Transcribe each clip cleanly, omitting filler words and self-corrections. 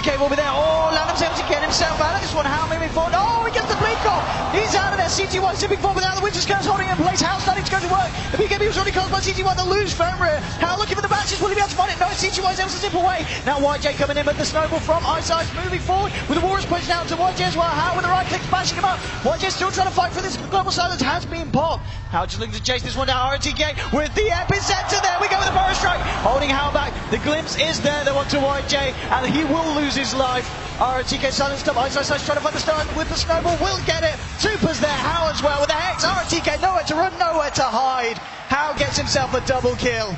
Glimmer Cave will be there. Oh, Lanham's able to get himself out of this one. How moving forward? Oh, he gets the blink off. He's out of there. CTY zipping forward without the Winter Skirts holding in place. How starting to go to work. The BKB was already caused by CTY to lose Fenrir. How looking for the matches. Will he be able to find it? No, CTY is able to zip away. Now YJ coming in, but the snowball from Ice moving forward with the Warriors push down to YJ as well. How with the right click smashing him up. YJ still trying to fight for this. Global Silence has been popped. How just looking to chase this one down. RTK with the epicenter. There we go with the Burrow Strike. Holding How back. The glimpse is there. They want to YJ and he will lose his life. RTK silenced up. Ice trying to find the start with the snowball. Will get it. Super's there. How as well with the Hex. RTK nowhere to run, nowhere to hide. How gets himself a double kill.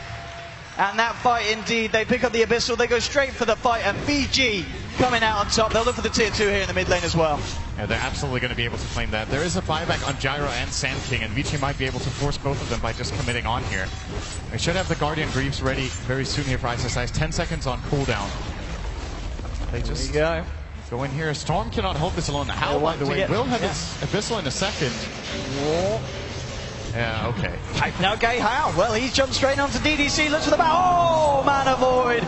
And that fight indeed, they pick up the Abyssal, they go straight for the fight, and VG coming out on top. They'll look for the tier 2 here in the mid lane as well. Yeah, they're absolutely going to be able to claim that. There is a buyback on Gyro and Sand King, and VG might be able to force both of them by just committing on here. They should have the Guardian Greaves ready very soon here for Ice. 10 seconds on cooldown. They just go in here. Storm cannot hold this alone. How, by the way, will have his Abyssal in a second. Whoa. Yeah, okay. Now Gay How? Well, he's jumped straight onto DDC, looks for the back. Oh, Mana Void!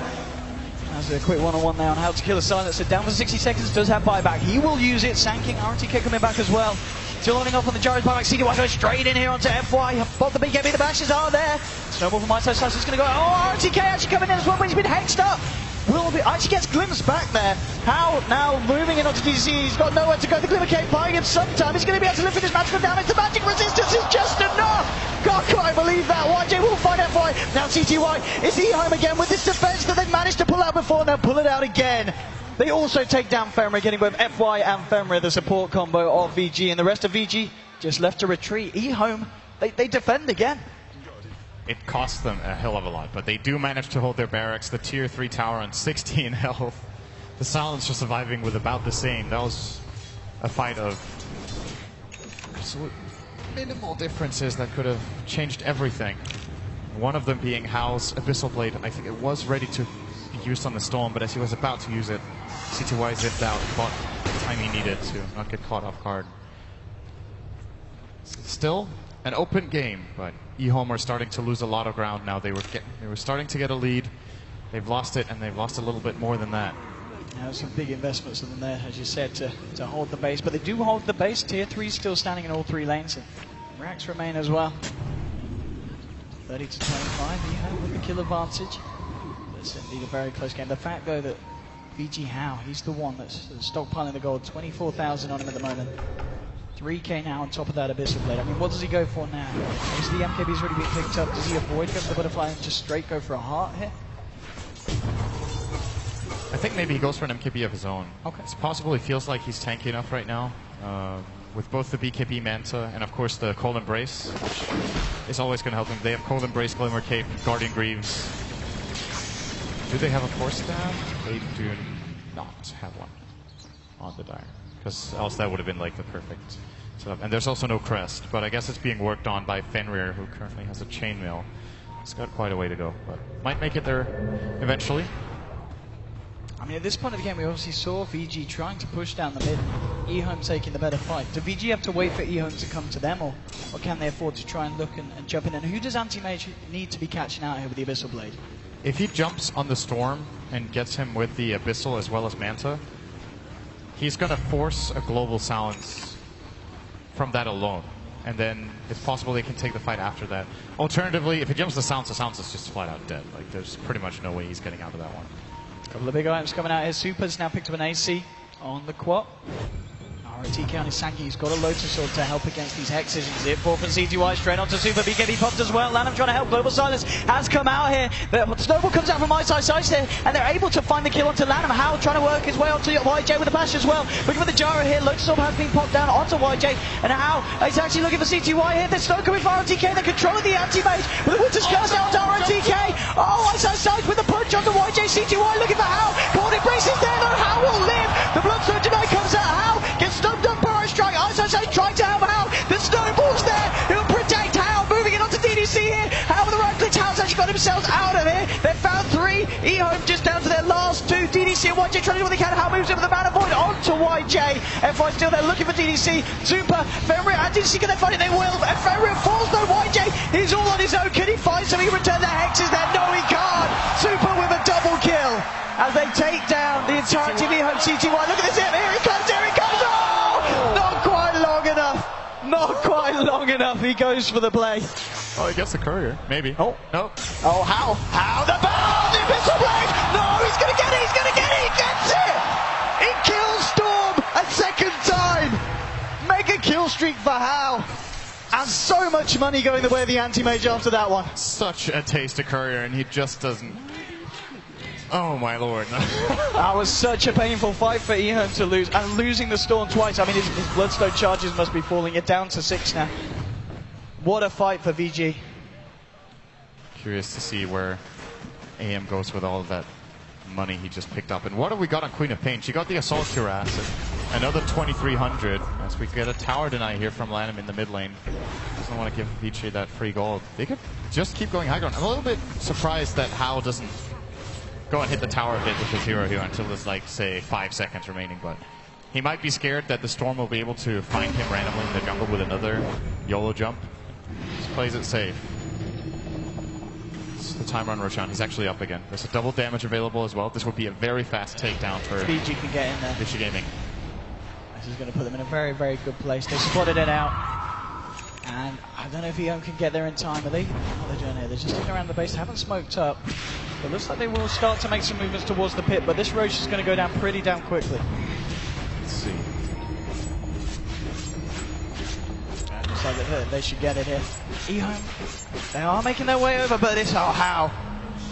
That's a quick one-on-one there on how to kill a Silencer. Down for 60 seconds, does have buyback. He will use it. Sand King, RTK coming back as well. Still holding off on the Gyro's buyback. CTY goes straight in here onto FY. Both the BKB, the bashes are there. Snowball from Ice is going to go. Oh, RTK actually coming in as well, but he's been hexed up. Actually gets glimpsed back there. How now moving in onto DC. He's got nowhere to go. The Glimmer Cave buying him some time. He's going to be able to lift with his magical damage. The magic resistance is just enough. God, can't believe that. YJ will find FY. Now CTY is he home again with this defense that they've managed to pull out before, and they'll pull it out again. They also take down Fenrir, getting both FY and Fenrir, the support combo of VG, and the rest of VG just left to retreat. eHome, they defend again. It costs them a hell of a lot, but they do manage to hold their barracks. The tier 3 tower on 16 health. The Silencer surviving with about the same. That was a fight of absolute minimal differences that could have changed everything. One of them being Hal's Abyssal Blade. I think it was ready to be used on the Storm, but as he was about to use it, CTY zipped out, bought the time he needed to not get caught off guard. Still an open game, but eHome are starting to lose a lot of ground now. They were starting to get a lead. They've lost it, and they've lost a little bit more than that. Yeah, some big investments in there, as you said, to hold the base. But they do hold the base. Tier 3 still standing in all 3 lanes, and racks remain as well. 30 to 25, eHome with the kill advantage. It's indeed a very close game. The fact, though, that VG How, he's the one that's stockpiling the gold. 24,000 on him at the moment. 3k now on top of that Abyssal Blade. I mean, what does he go for now? Is the MKB's already been picked up? Does he avoid going for the butterfly and just straight go for a heart here? I think maybe he goes for an MKB of his own. Okay. It's possible he feels like he's tanky enough right now. With both the BKB Manta and, of course, the Cold Embrace, which is always going to help him. They have Cold Embrace, Glimmer Cape, Guardian Greaves. Do they have a Force Stab? They do not have one on the Dire, because else that would have been like the perfect setup. And there's also no Crest, but I guess it's being worked on by Fenrir, who currently has a Chainmail. It's got quite a way to go, but might make it there eventually. I mean, at this point of the game, we obviously saw VG trying to push down the mid, eHome taking the better fight. Do VG have to wait for eHome to come to them, or can they afford to try and look and jump in? And who does Anti-Mage need to be catching out here with the Abyssal Blade? If he jumps on the Storm and gets him with the Abyssal as well as Manta, he's going to force a global silence from that alone. And then it's possible they can take the fight after that. Alternatively, if he jumps the silence is just flat out dead. Like, there's pretty much no way he's getting out of that one. Couple of big items coming out here. Super's now picked up an AC on the quad. RTK on his Sand King. He's got a Lotus Sword to help against these hexes. Zip ball from CTY straight onto Super. BKB popped as well. Lanham trying to help. Global Silence has come out here. The Snowball comes out from Ice there, and they're able to find the kill onto Lanham. How trying to work his way onto YJ with the bash as well. Looking for the Gyro here. Lotus Sword has been popped down onto YJ, and How is actually looking for CTY here. There's Snow coming for RTK. They're controlling the Anti-Mage with the Winter's Curse out to RTK. Oh, Ice with the punch onto YJ. CTY looking for How. Cold Embrace is there, though. How will live. The Bloodstone tonight comes out. How gets stumped up. Strike. Ice trying to help How. The Snowball's there. He'll protect How. Moving it onto DDC here. How with the right click. How's actually got themselves out of here. They've found 3. eHome just down to their last 2. DDC and YJ trying to do what they can. How moves in with the Mana Void onto YJ. FY still there looking for DDC. Super. Fenrir and DDC, can they find it? They will. And Fenrir falls though. YJ is all on his own. Can he find something? He return the hexes there. No, he can't. Super with a double kill. as they take down the entirety of eHome CTY. Look at this, here he comes, Oh! Not quite long enough. Not quite long enough. He goes for the play. Oh, he gets the courier, maybe. Oh. No. Oh, how? How? The ball! The Abyssal Blade! No, he's going to get it! He's going to get it! He gets it! He kills Storm a second time! Mega kill streak for Hal. And so much money going the way of the anti-mage after that one. Such a taste of courier, and he just doesn't... Oh my lord. That was such a painful fight for eHome to lose, and losing the Storm twice. I mean, his Bloodstone charges must be falling. You're down to 6 now. What a fight for VG. Curious to see where AM goes with all of that money he just picked up. And what have we got on Queen of Pain? She got the Assault Cuirass, another 2,300, as we get a tower deny here from Lanham in the mid lane. Doesn't want to give VG that free gold. They could just keep going high ground. I'm a little bit surprised that Hal doesn't go and hit the tower a bit with his hero here until there's like, say, 5 seconds remaining, but he might be scared that the Storm will be able to find him randomly in the jungle with another YOLO jump. Just plays it safe. It's the time run Roshan. He's actually up again. There's a double damage available as well. This would be a very fast takedown for VG can get in there. VG Gaming. This is going to put them in a very, very good place. They spotted it out. And I don't know if eHome can get there in time. Are they? Oh, they're doing it. They're just sticking around the base. They haven't smoked up. It looks like they will start to make some movements towards the pit, but this Roche is going to go down pretty damn quickly. Let's see. And looks like they should get it here. eHome, they are making their way over, but it's, oh, how?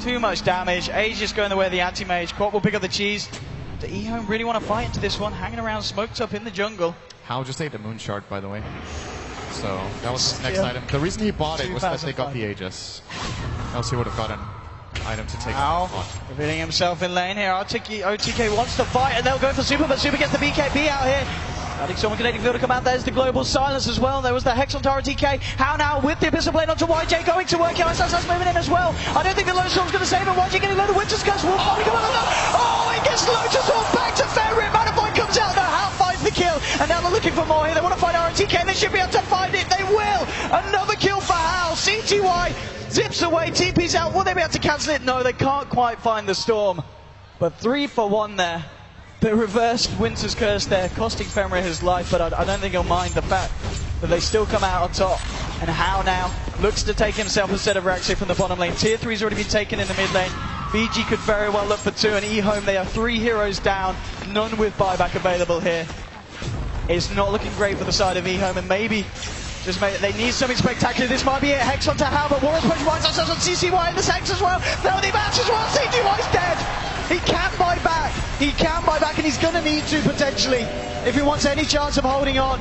Too much damage. Age just going the way of the anti-mage. Quat will pick up the cheese. Do eHome really want to fight into this one? Hanging around, smoked up in the jungle. Hal just ate a moon shard, by the way. So that was his next item. The reason he bought it was that they got the Aegis. Else he would have got an item to take off. Revealing himself in lane here. OTK wants to fight, and they'll go for Super, but Super gets the BKB out here. I think someone connecting field to come out. There's the global silence as well. There was the Hex on Tara TK. How now with the Abyssal Blade onto YJ going to work. That's moving in as well. I don't think the Lotus Storm's going to save him. YJ getting a load of Winter's Curse. Wolf probably coming out. Oh, he gets Lotus Storm back to Fenrir. Manifold comes out. No, Hal finds the kill. And now they're looking for more here. They want to find RTK, and they should be able to find it. They will. Another kill for Hal. CTY zips away. TP's out. Will they be able to cancel it? No, they can't quite find the Storm. But 3 for 1 there. The reversed Winter's Curse there, costing Fenrir his life, but I don't think he'll mind the fact that they still come out on top. And Hal now looks to take himself a set of Raxi from the bottom lane. Tier 3's already been taken in the mid lane. VG could very well look for 2, and eHome, they are 3 heroes down, none with buyback available here. It's not looking great for the side of eHome, and maybe they need something spectacular. This might be it. Hex onto Hal, but Warriors push winds themselves on CCY in this Hex as well. They'll the match as well. CTY's dead. He can buy back. He can buy back, and he's going to need to potentially if he wants any chance of holding on.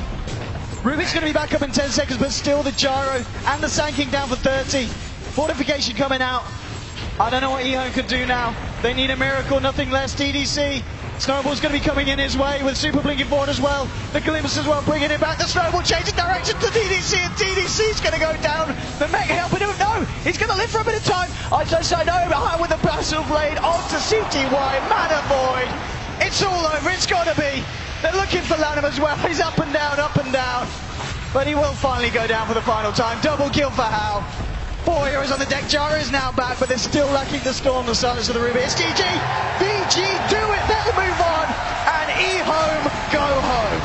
Rubik's going to be back up in 10 seconds, but still the gyro and the Sanking down for 30. Fortification coming out. I don't know what eHome can do now. They need a miracle, nothing less. TDC. Snowball's going to be coming in his way with Super blinking forward as well. The Glimpse as well, bringing it back. The Snowball changing direction to TDC, and TDC's going to go down. The Mega helping him. No, he's going to live for a bit of time. I know, behind with the Abyssal Blade onto CTY. Mana Void. It's all over. It's got to be. They're looking for Lanham as well. He's up and down, up and down. But he will finally go down for the final time. Double kill for Hal. 4 heroes on the deck. Jara is now back, but they're still lacking the Storm, the silence of the Ruby. It's GG. VG do it. They'll move on. And eHome go home.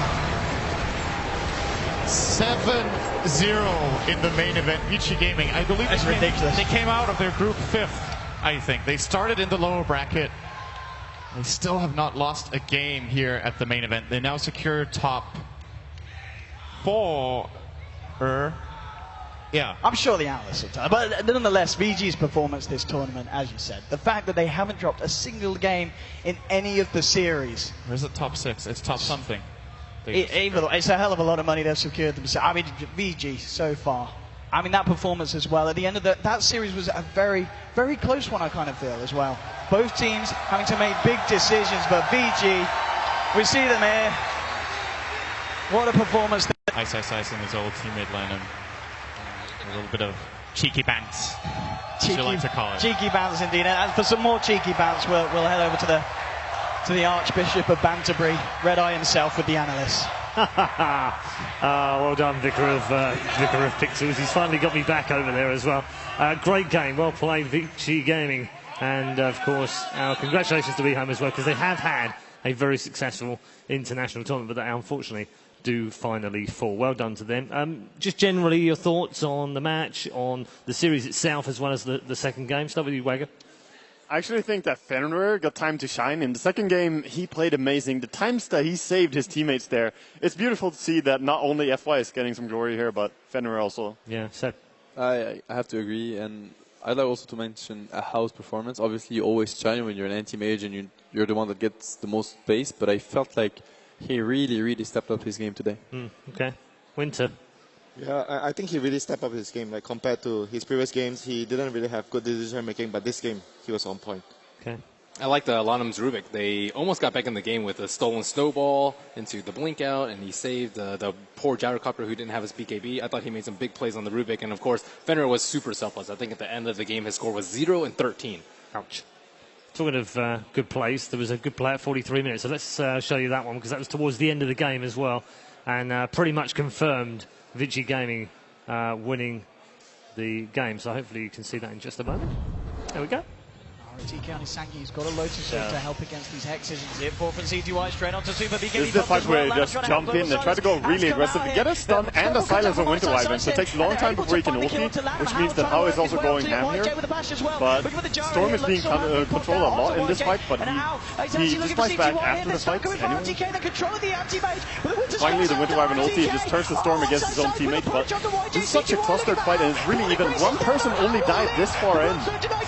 7-0 in the main event. VG Gaming, I believe that's ridiculous. They came out of their group 5th, I think. They started in the lower bracket. They still have not lost a game here at the main event. They now secure top 4. Yeah. I'm sure the analysts will tell. But nonetheless, VG's performance this tournament, as you said, the fact that they haven't dropped a single game in any of the series. Where's the top 6? It's top something. It's a hell of a lot of money they've secured themselves. I mean, VG so far. I mean, that performance as well. At the end of that series was a very, very close one, I kind of feel, as well. Both teams having to make big decisions, but VG, we see them here. What a performance. Ice in his old teammate Lennon. A little bit of cheeky bants, as you like to call it. Cheeky bants indeed. And for some more cheeky bants, we'll head over to the Archbishop of Banterbury, Red Eye himself with the analysts. Well done, Vicar of Pixels. He's finally got me back over there as well. Great game, well played, VG Gaming. And, of course, our congratulations to Ehome as well, because they have had a very successful international tournament, but they unfortunately do finally fall. Well done to them. Just generally your thoughts on the match, on the series itself, as well as the second game. Start with you, Wagger. I actually think that Fenrir got time to shine. In the second game, he played amazing. The times that he saved his teammates there, it's beautiful to see that not only FY is getting some glory here, but Fenrir also. Yeah, so I have to agree, and I'd like also to mention a house performance. Obviously, you always shine when you're an anti-mage and you're the one that gets the most space, but I felt like he really, really stepped up his game today. Okay. Winter. Yeah, I think he really stepped up his game. Like compared to his previous games, he didn't really have good decision making, but this game he was on point. Okay. I like the Lanham's Rubik. They almost got back in the game with a stolen snowball into the blink out, and he saved the poor gyrocopter who didn't have his BKB. I thought he made some big plays on the Rubik, and of course, Fenrir was super selfless. I think at the end of the game, his score was 0 and 13. Ouch. Talking of good plays, there was a good play at 43 minutes, so let's show you that one, because that was towards the end of the game as well, and pretty much confirmed Vici Gaming winning the game. So hopefully you can see that in just a moment. There we go. RT County Sangi's got a Lotus Sword to help against these Hexasions. It for CTY straight onto Super BKB. This is the fight where they just jump in and try to go really aggressive to get a stun and a silence on Winter Wyvern. So it takes a long time before he can ulti, which means that Hao is also going ham here. But Storm is being controlled a lot in this fight, but he just fights back after the fight anyway. Finally, the Winter Wyvern ulti just turns the Storm against his own teammate, but it's such a clustered fight, and it's really even one person only died this far in.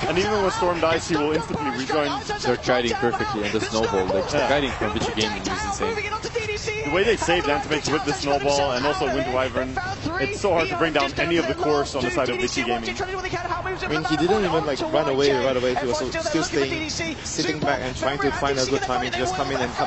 And even when Storm dies, he will instantly rejoin. They're guiding perfectly, and the snowball, like the guiding from Vici Gaming is insane. The way they saved Antimates with the snowball and also Winter Wyvern, it's so hard to bring down any of the cores on the side of Vici Gaming. I mean, he didn't even like run away right away. He was still staying, sitting back and trying to find a good timing to just come in and cut his